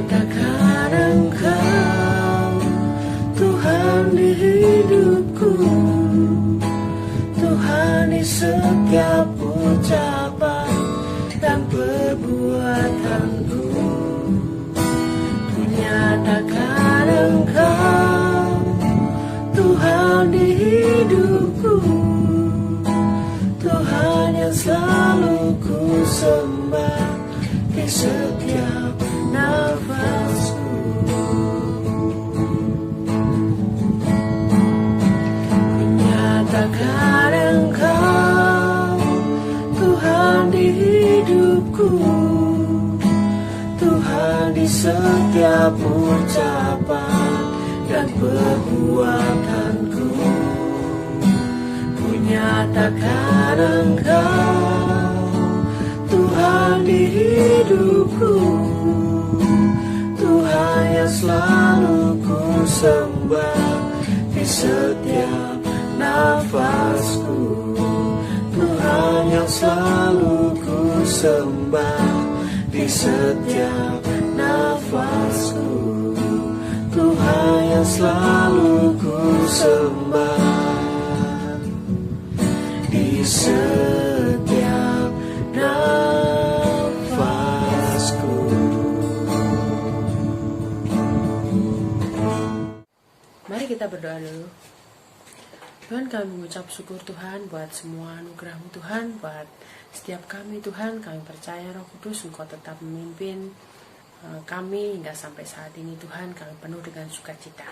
nyatakan Engkau Tuhan di hidupku, Tuhan di setiap ucapan dan perbuatanku. Ku nyatakan Engkau Tuhan di hidupku, Tuhan yang selalu ku sembah di setiap nafasku. Ku nyatakan Engkau Tuhan di hidupku, Tuhan di setiap ucapan dan perbuatanku. Ku nyatakan Engkau Tuhan di hidupku, Tuhan yang selalu ku sembah di setiap nafasku. Tuhan yang selalu ku sembah di setiap nafasku. Tuhan yang selalu ku sembah di setiap nafasku. Mari kita berdoa dulu. Tuhan, kami mengucap syukur Tuhan buat semua anugerah-Mu Tuhan, buat setiap kami Tuhan. Kami percaya Roh Kudus Engkau tetap memimpin kami hingga sampai saat ini Tuhan. Kami penuh dengan sukacita.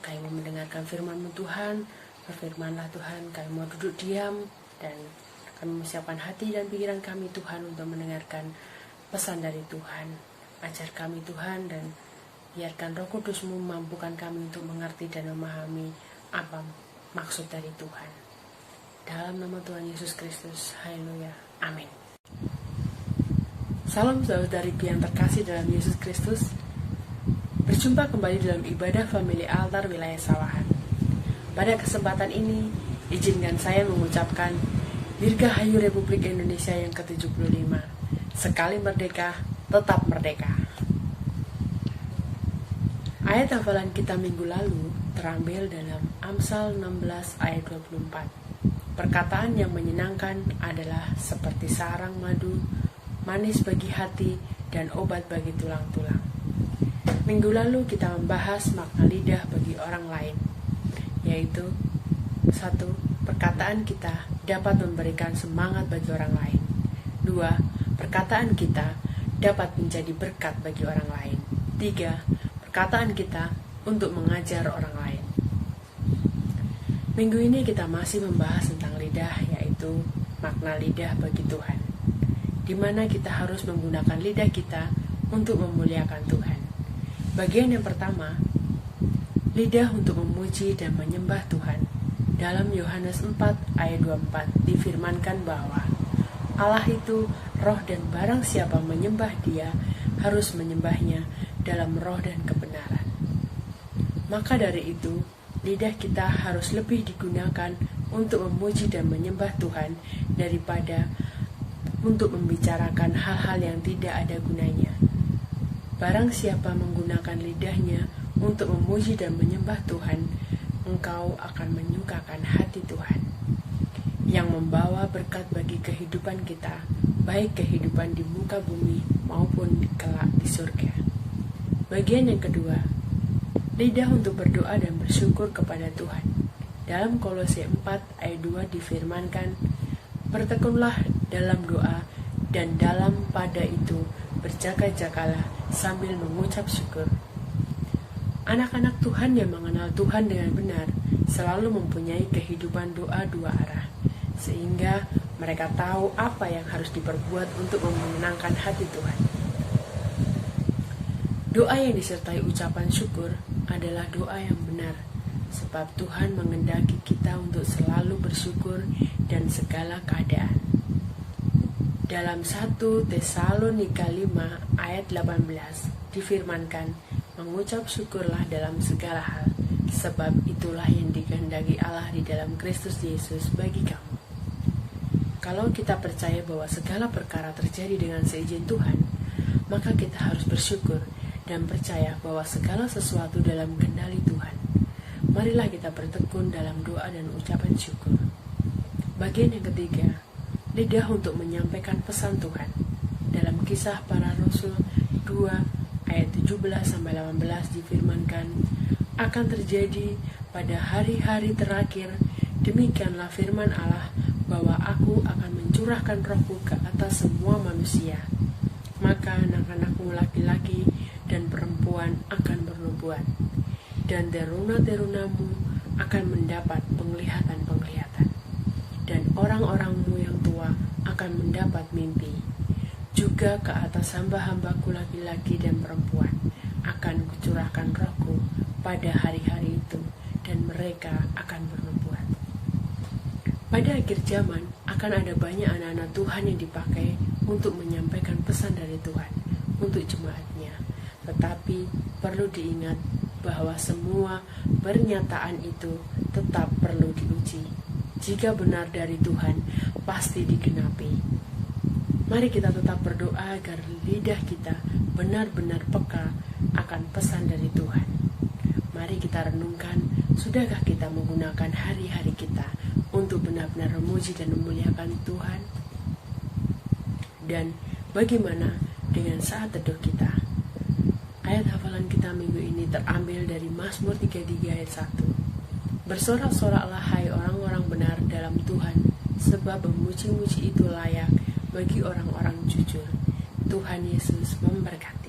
Kami mau mendengarkan firman-Mu Tuhan. Berfirmanlah Tuhan, kami mau duduk diam dan kami mempersiapkan hati dan pikiran kami Tuhan untuk mendengarkan pesan dari Tuhan. Ajar kami Tuhan dan biarkan Roh Kudus-Mu memampukan kami untuk mengerti dan memahami apa maksud dari Tuhan. Dalam nama Tuhan Yesus Kristus, haleluya, amin. Salam saudariku yang terkasih dalam Yesus Kristus. Berjumpa kembali dalam ibadah Family Altar Wilayah Sawahan. Pada kesempatan ini, izinkan saya mengucapkan Dirgahayu Republik Indonesia yang ke-75. Sekali merdeka, tetap merdeka. Ayat hafalan kita minggu lalu terambil dalam Amsal 16 ayat 24. Perkataan yang menyenangkan adalah seperti sarang madu, manis bagi hati dan obat bagi tulang-tulang. Minggu lalu kita membahas makna lidah bagi orang lain, yaitu 1. Perkataan kita dapat memberikan semangat bagi orang lain. 2. Perkataan kita dapat menjadi berkat bagi orang lain. 3. Perkataan kita untuk mengajar orang lain. Minggu ini kita masih membahas tentang lidah, yaitu makna lidah bagi Tuhan, di mana kita harus menggunakan lidah kita untuk memuliakan Tuhan. Bagian yang pertama, lidah untuk memuji dan menyembah Tuhan. Dalam Yohanes 4 ayat 24 difirmankan bahwa Allah itu roh dan barang siapa menyembah Dia harus menyembahnya dalam roh dan kebenaran. Maka dari itu, lidah kita harus lebih digunakan untuk memuji dan menyembah Tuhan daripada untuk membicarakan hal-hal yang tidak ada gunanya. Barang siapa menggunakan lidahnya untuk memuji dan menyembah Tuhan, engkau akan menyukakan hati Tuhan, yang membawa berkat bagi kehidupan kita, baik kehidupan di muka bumi maupun kelak di surga. Bagian yang kedua, lidah untuk berdoa dan bersyukur kepada Tuhan. Dalam Kolose 4 ayat 2 difirmankan, bertekunlah dalam doa dan dalam pada itu berjaga-jagalah sambil mengucap syukur. Anak-anak Tuhan yang mengenal Tuhan dengan benar selalu mempunyai kehidupan doa dua arah, sehingga mereka tahu apa yang harus diperbuat untuk memenangkan hati Tuhan. Doa yang disertai ucapan syukur adalah doa yang benar, sebab Tuhan mengendaki kita untuk selalu bersyukur dan segala keadaan. Dalam 1 Tesalonika 5 ayat 18 difirmankan, mengucap syukurlah dalam segala hal, sebab itulah yang dikehendaki Allah di dalam Kristus Yesus bagi kamu. Kalau kita percaya bahwa segala perkara terjadi dengan seizin Tuhan, maka kita harus bersyukur dan percaya bahwa segala sesuatu dalam kendali Tuhan. Marilah kita bertekun dalam doa dan ucapan syukur. Bagian yang ketiga, lidah untuk menyampaikan pesan Tuhan. Dalam Kisah Para Rasul 2 ayat 17-18 difirmankan, akan terjadi pada hari-hari terakhir, demikianlah firman Allah, bahwa aku akan mencurahkan rohku ke atas semua manusia. Maka anak-anakmu laki-laki dan perempuan akan bernubuat, dan teruna-terunamu akan mendapat penglihatan-penglihatan, dan orang-orangmu yang tua akan mendapat mimpi. Juga ke atas hamba-hambaku laki-laki dan perempuan akan kucurahkan rohku pada hari-hari itu, dan mereka akan bernubuat. Pada akhir zaman akan ada banyak anak-anak Tuhan yang dipakai untuk menyampaikan pesan dari Tuhan untuk jemaatnya. Tetapi perlu diingat bahwa semua pernyataan itu tetap perlu diuji. Jika benar dari Tuhan, pasti digenapi. Mari kita tetap berdoa agar lidah kita benar-benar peka akan pesan dari Tuhan. Mari kita renungkan, sudahkah kita menggunakan hari-hari kita untuk benar-benar memuji dan memuliakan Tuhan? Dan bagaimana dengan saat teduh kita? Ayat hafalan kita minggu ini terambil dari Mazmur 33 ayat 1. Bersorak-soraklah hai orang-orang benar dalam Tuhan, sebab memuji-muji itu layak bagi orang-orang jujur. Tuhan Yesus memberkati.